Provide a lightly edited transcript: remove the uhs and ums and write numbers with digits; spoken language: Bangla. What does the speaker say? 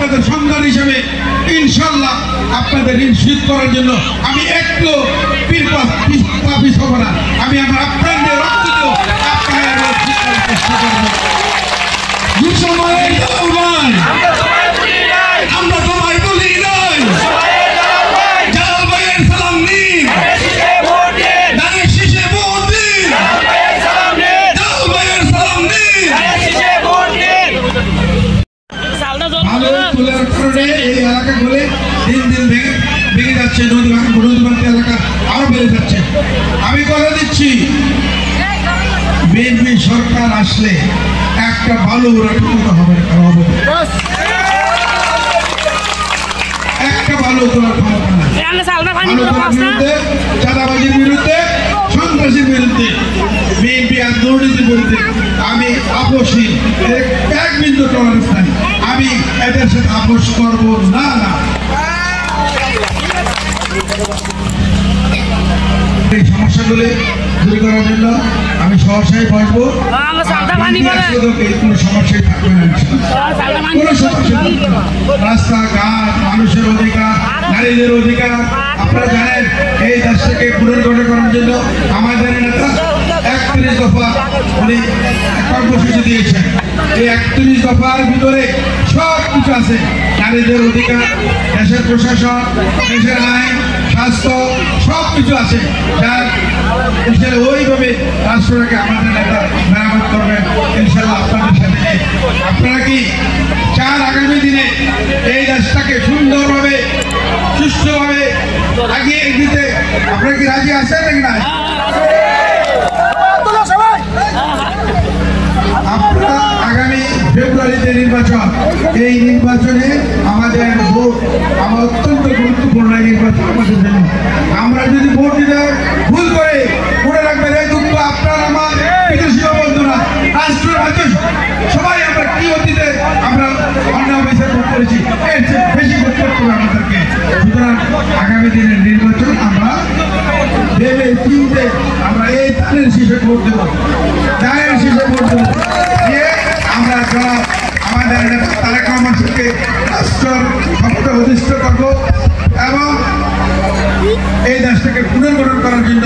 আপনাদের সন্তান হিসেবে ইনশাল্লাহ আপনাদের ঋণ শোধ করার জন্য আমি একটু পিছ হব না। আমি আমার আপনাদের রক্ত দিয়েও আপনাদের চেষ্টা করবো। আমরা সবাই বলি নাই, জালাল ভাইয়ের সালাম নিন, ধানের শীষে ভোট দিন, জালাল ভাইয়ের সালাম নিন। ভালো তোলার কারণে এই এলাকাগুলো দিন দিন ভেঙে যাচ্ছে, নদী ভাঙতে এলাকা আরো বেড়ে যাচ্ছে। আমি কথা দিচ্ছি, বিএনপি সরকার আসলে একটা ভালো হবে, একটা ভালো তোলার ক্ষমতা নাই। চাঁদাবাজির বিরুদ্ধে, সন্ত্রাসীর বিরুদ্ধে, বিএনপি আর দুর্নীতির বিরুদ্ধে আমি আপোষহীন, এক বিন্দু টলারেন্স নাই। আমি এদের সাথে আপোষ করবো না। এই সমস্যাগুলি দূর করার জন্য আমি সহসায় বসবো। কোনো সমস্যাই থাকবে না, কোনো সমস্যা থাকবে না। রাস্তাঘাট, মানুষের অধিকার, নারীদের অধিকার, আপনারা জানেন এই দেশটাকে পুনর্গঠন করার জন্য আমাদের নেতা 31 দফা উনি কর্মসূচি দিয়েছেন। এই 31 দফার ভিতরে সব কিছু আছে, নারীদের অধিকার, দেশের প্রশাসন, দেশের আইন, স্বাস্থ্য, সব কিছু আছে, যার ওইভাবে রাষ্ট্রটাকে আমাদের নেতা মেরামত করবেন ইনশাল্লাহ আপনাদের সাথে। আপনারা কি চান আগামী দিনে এই দেশটাকে সুন্দরভাবে, সুষ্ঠুভাবে আগিয়ে দিতে? আপনারা কি রাজি আছেন নাকি না? আপনারা আগামী ফেব্রুয়ারিতে নির্বাচন, এই নির্বাচনে আমাদের ভোট আমার অত্যন্ত গুরুত্বপূর্ণ নির্বাচন আমাদের জন্য। আমরা যদি ভোট দিতে ভুল করে, মনে রাখবেন এই দুঃখ আপনার আমার বিদেশি বন্ধুরা, রাষ্ট্রের হাতে সবাই আমরা কি অতীতে আমরা অন্য অফিসে ভোট করেছি, এর চেয়ে বেশি ভোট করতে হবে আমাদেরকে। সুতরাং আগামী দিনের নির্বাচন আমরা ভেবে চিনতে আমরা এই ধানের শীষে ভোট দেব, ধানের শীষে ভোট দেব দিয়ে আমরা আমাদের নেতা তারেক রহমানকে রাষ্ট্রের ক্ষমতা অধিষ্ঠিত করবো এবং এই দেশটাকে পুনর্গঠন করার জন্য